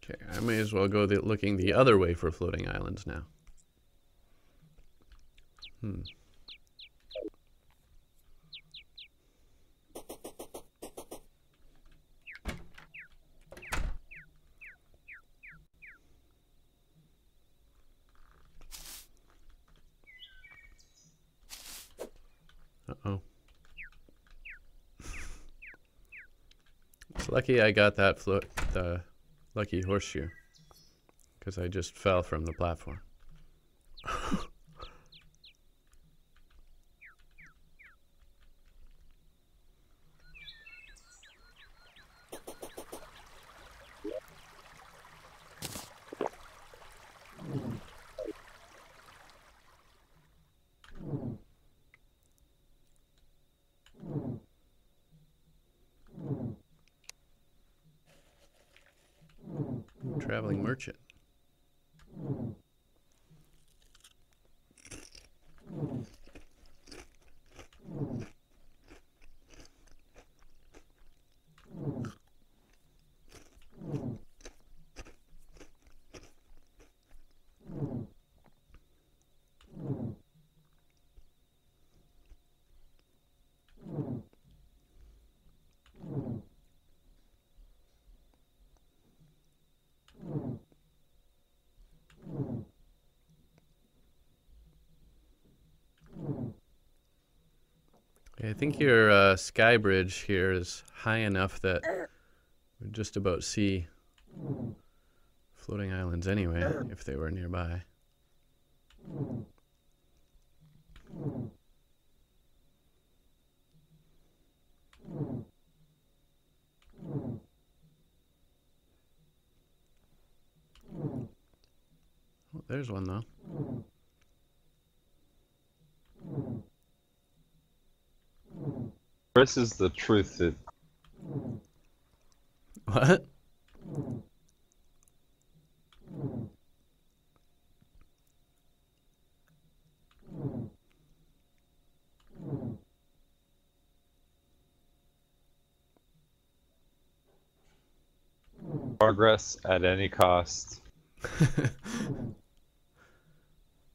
Okay, I may as well go looking the other way for floating islands now. Uh-oh. It's lucky I got that the lucky horseshoe, because I just fell from the platform. Traveling merchant. I think your sky bridge here is high enough that we'd just about see floating islands anyway, if they were nearby. Oh, there's one though. This is the truth. What? Progress at any cost.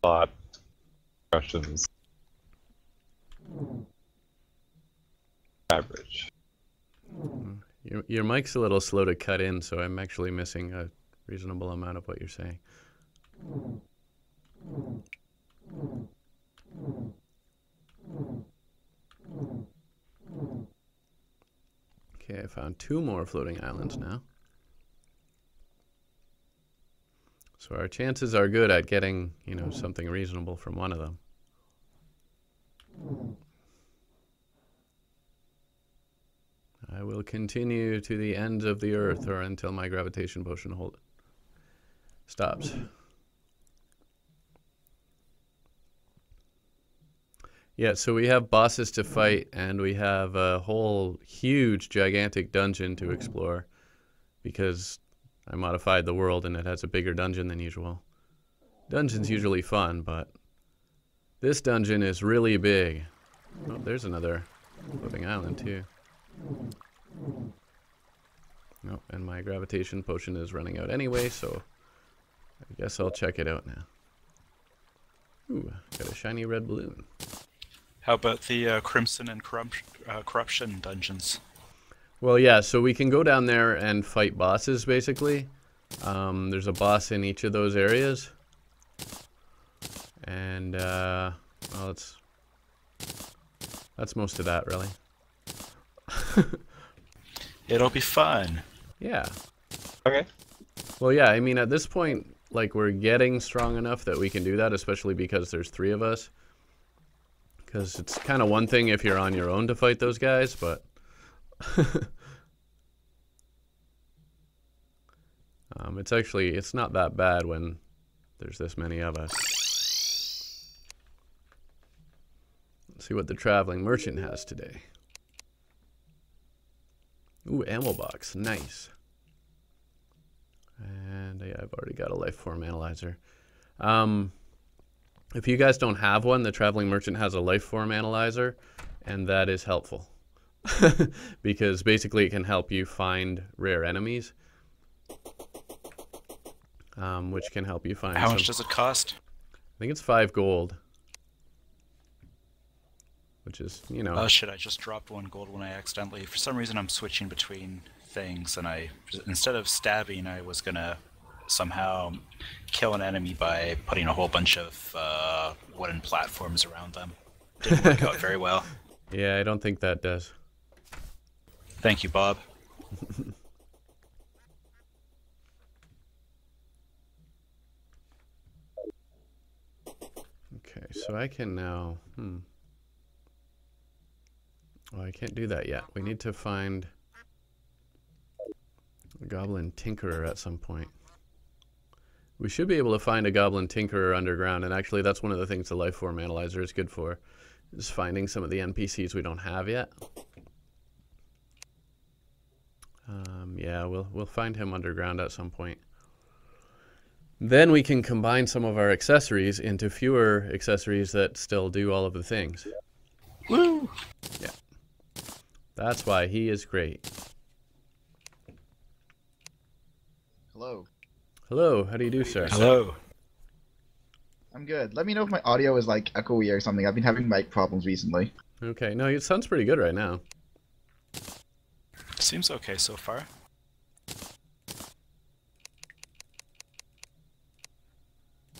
Thought. Questions. Average. Your mic's a little slow to cut in, so I'm actually missing a reasonable amount of what you're saying. Okay, I found 2 more floating islands now. So our chances are good at getting, you know, something reasonable from one of them. I will continue to the ends of the earth, or until my gravitation potion stops. Yeah, so we have bosses to fight, and we have a whole huge, gigantic dungeon to explore, because I modified the world and it has a bigger dungeon than usual. Dungeon's usually fun, but this dungeon is really big. Oh, there's another floating island too. Oh, and my gravitation potion is running out anyway, so I guess I'll check it out now. Ooh, got a shiny red balloon. How about the Crimson and Corruption dungeons? Well, yeah, so we can go down there and fight bosses, basically. There's a boss in each of those areas. And, well, that's most of that, really. It'll be fun. Yeah. Okay. Well, yeah, I mean, at this point, like, we're getting strong enough that we can do that, especially because there's 3 of us. Because it's kind of one thing if you're on your own to fight those guys, but... it's not that bad when there's this many of us. Let's see what the traveling merchant has today. Ooh, ammo box, nice. And yeah, I've already got a life form analyzer. If you guys don't have one, the traveling merchant has a life form analyzer, and that is helpful. Because basically it can help you find rare enemies. which can help you find How some. much does it cost? I think it's 5 gold, which is, you know. Oh shit, I just dropped 1 gold when I accidentally, for some reason I'm switching between things, and instead of stabbing, I was gonna somehow kill an enemy by putting a whole bunch of wooden platforms around them. Didn't work out very well. Yeah, I don't think that does. Thank you, Bob. Okay, so I can now, Oh, I can't do that yet. We need to find a goblin tinkerer at some point. We should be able to find a goblin tinkerer underground, and actually that's one of the things the lifeform analyzer is good for, is finding some of the NPCs we don't have yet. Yeah, we'll find him underground at some point. Then we can combine some of our accessories into fewer accessories that still do all of the things. Woo! Yeah. That's why he is great. Hello. Hello, how do you do, sir? Hello. I'm good. Let me know if my audio is like echoey or something. I've been having mic problems recently. Okay, no, it sounds pretty good right now. Seems okay so far.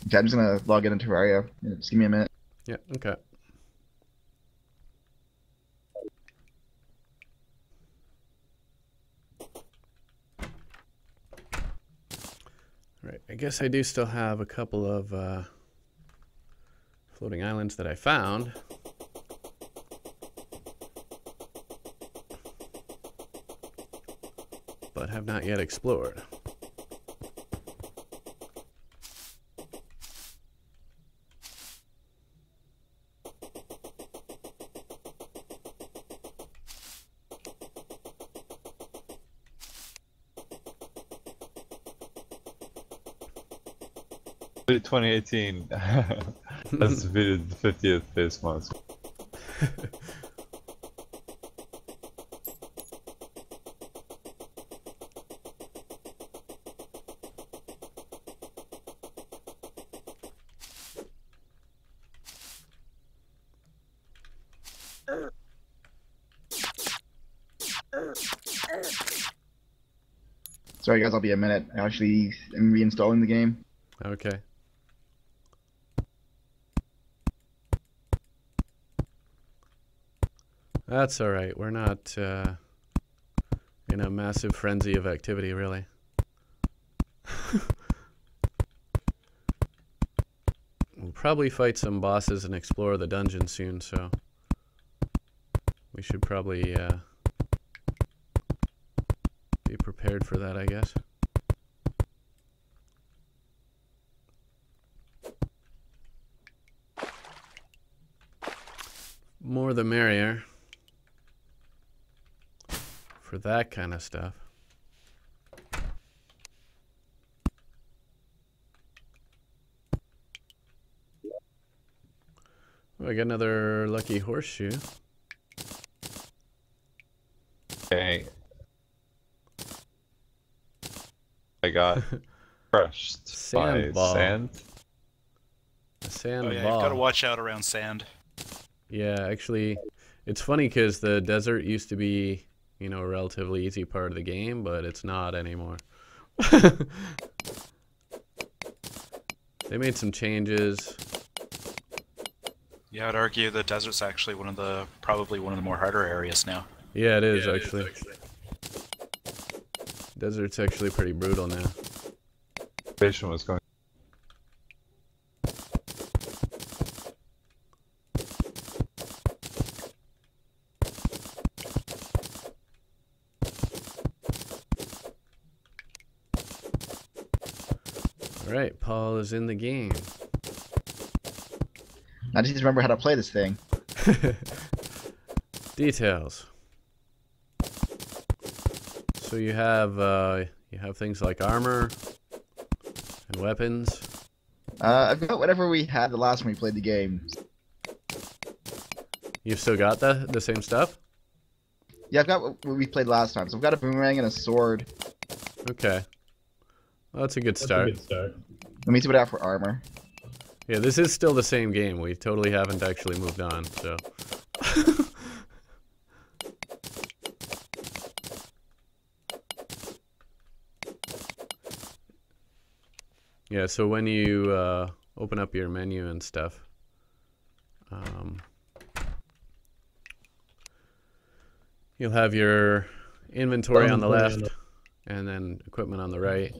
Okay, I'm just gonna log in into Terraria. Just give me a minute. Yeah, okay. Right, I guess I do still have a couple of floating islands that I found. But have not yet explored. FLOATY 2018 has defeated the 50th base monster. Sorry guys, I'll be a minute. I actually am reinstalling the game. Okay. That's all right. We're not in a massive frenzy of activity, really. We'll probably fight some bosses and explore the dungeon soon, so we should probably be prepared for that, I guess. More the merrier for that kind of stuff. Oh, I got another lucky horseshoe. Okay. I got crushed by Sand ball. sand. A sand Oh yeah, ball. you've got to watch out around sand. Yeah, actually, it's funny because the desert used to be, you know, a relatively easy part of the game, but it's not anymore. They made some changes. Yeah, I'd argue the desert's actually probably one of the more harder areas now. Yeah, it is actually. Desert's actually pretty brutal now. Patient was going. All right, Paul is in the game. I just need to remember how to play this thing. Details. So you have things like armor and weapons. I've got whatever we had the last time we played the game. You've still got the same stuff? Yeah, I've got what we played last time. So I've got a boomerang and a sword. Okay. Well, that's a good start. Let me see what I have for armor. Yeah, this is still the same game. We totally haven't actually moved on, so. Yeah, so when you open up your menu and stuff, you'll have your inventory on the left, and then equipment on the right.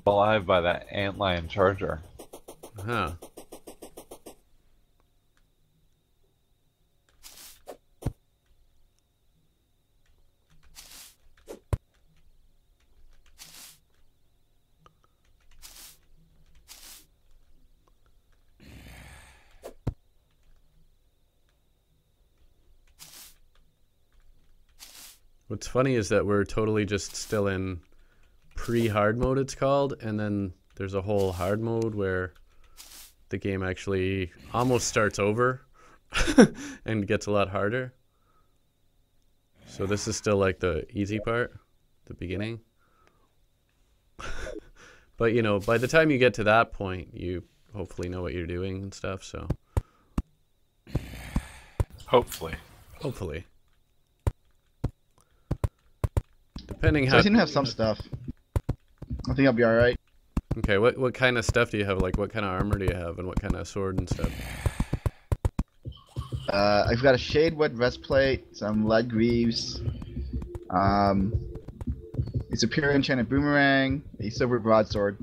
Alive by that antlion charger. Huh. What's funny is that we're totally just still in pre-hard mode, it's called, and then there's a whole hard mode where the game actually almost starts over and gets a lot harder. So this is still like the easy part, the beginning. But you know, by the time you get to that point, you hopefully know what you're doing and stuff, so. Hopefully. Hopefully. Depending So how. I seem to have some stuff. I think I'll be alright. Okay, what kind of stuff do you have? Like, what kind of armor do you have, and what kind of sword and stuff? I've got a Shadewood breastplate, some lead greaves, a superior enchanted boomerang, a silver broadsword.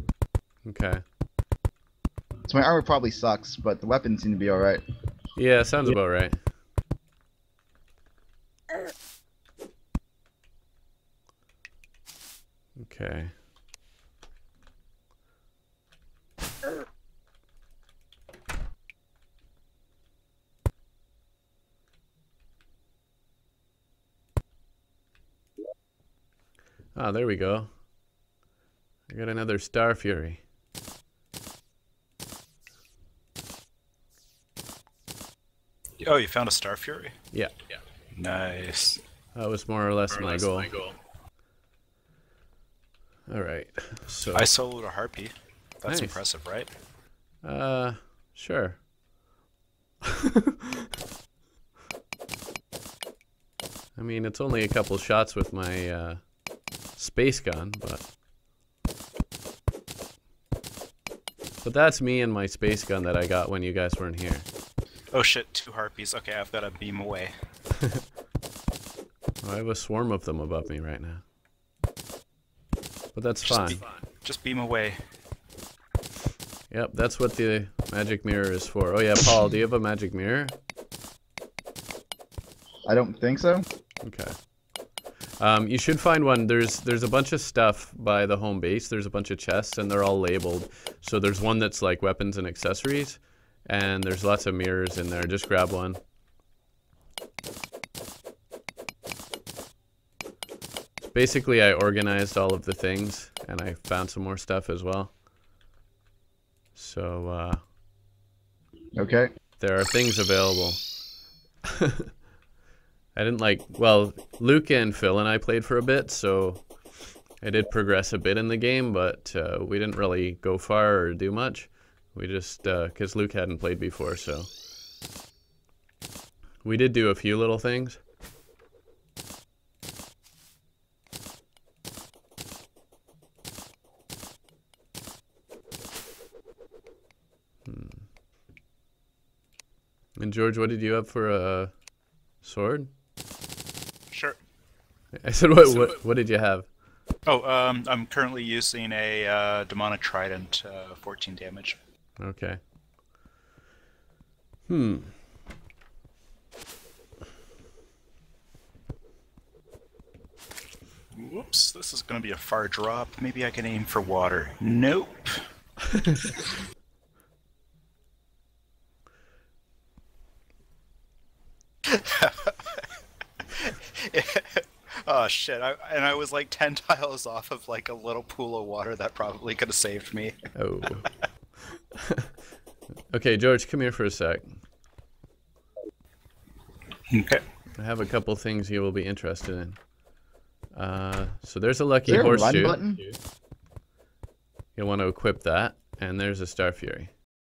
Okay. So my armor probably sucks, but the weapons seem to be alright. Yeah, sounds about right. Okay. Ah, there we go. I got another Star Fury. Oh, you found a Star Fury? Yeah. Nice. That was more or less my goal. All right. So. I soloed a Harpy. That's Nice. impressive, right? Sure. I mean, it's only a couple shots with my space gun, but that's me and my space gun that I got when you guys weren't here. Oh shit, 2 Harpies. Okay, I've got to beam away. I have a swarm of them above me right now. But that's fine. Just beam away. Yep, that's what the magic mirror is for. Oh yeah, Paul, do you have a magic mirror? I don't think so. Okay. You should find one. There's a bunch of stuff by the home base. There's a bunch of chests, and they're all labeled. So there's one that's like weapons and accessories, and there's lots of mirrors in there. Just grab one. Basically, I organized all of the things, and I found some more stuff as well. So, Okay. there are things available. I didn't well, Luke and Phil and I played for a bit, so I did progress a bit in the game, but we didn't really go far or do much. We just, because Luke hadn't played before, so. We did do a few little things. And George, what did you have for a sword? Sure. I said, what did you have? Oh, I'm currently using a demonic trident, 14 damage. Okay. Whoops, this is going to be a far drop. Maybe I can aim for water. Nope. Oh shit, I was like 10 tiles off of like a little pool of water that probably could have saved me. Oh. Okay, George, come here for a sec. Okay. I have a couple things you will be interested in. So there's a Is lucky there a run horseshoe. button? You'll want to equip that, and there's a Star Fury.